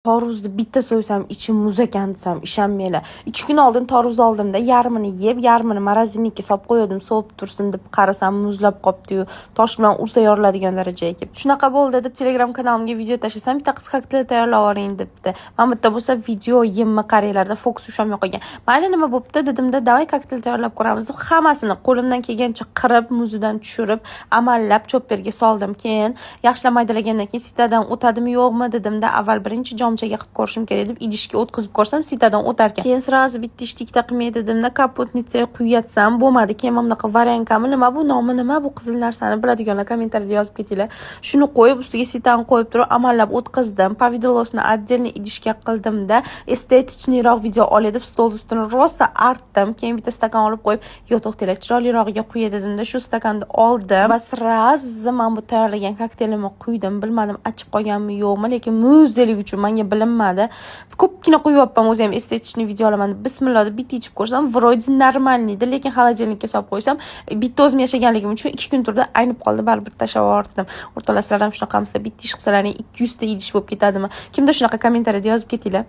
Tarvuzni bitta so'ysam ichi muz ekan desam ishonmanglar. 2 kun oldin tarvuz oldimda yarmini yeb, yarmini morozinnikka solib qo'ydim, sovib tursin deb qarasam muzlab qolibdi-yu, tosh bilan ursa yoriladigan darajaga kelib. Shunaqa bo'ldi deb Telegram kanalimga video tashlasam, bitta qiz kokteyl tayyorlab oling debdi. Mana bu yerda bo'lsa video yemma qaranglarda fokus ushamay qolgan. Mayli nima bo'pti dedimda, "Davay kokteyl tayyorlab ko'ramiz" deb hammasini qo'limdan kelgancha qirib, muzidan tushirib, amallab chopperga soldim. Keyin yaxshilab maydalagandan keyin sitadan o'tadimi yo'qmi dedimda, avval birinchi jomchaga qilib ko'rishim kerak deb idishga o'tkazib ko'rsam sitadan o'tar ekan. Keyin sirazi bitta ishtikda qilmay dedimda, kapotnitsaga quyatsam bo'lmadi. Keyin mana bunaqa variankami, nima bu, nomi nima, bu qizil narsani biladiganlar kommentariyada yozib ketinglar. Shuni qo'yib, ustiga sitani qo'yib turib, amallab o'tkazdim. Pavidolosni отдельный idishga qildimda, estetichniroq video olay deb stol ustini rosa artdim. Keyin bitta stakan olib qo'yib, "Yo'q, to'xtanglar, chiroylirog'iga quyay" dedimda, shu stakanni oldim va sirazi men bu tayyorlagan kokteylimni quydim. Bilmadim achib qolganmi yo'qmi, lekin muzdalik uchun menga bilinmadi. Ko'pgina qo'yyapman o'zi ham estetichni video olaman deb. Bismillah deb bitta ichib ko'rsam, вроде нормальный edi, lekin xolodilnikka solib qo'ysam, bitta o'zim yashaganligim uchun 2 kun turdi, aynib qoldi, baribir tashlab yubordim. O'rtalasizlar ham shunaqamisiz? Bitta ish qilsalaring 200 ta idish bo'lib ketadimi? Kimda shunaqa kommentariyada yozib ketinglar.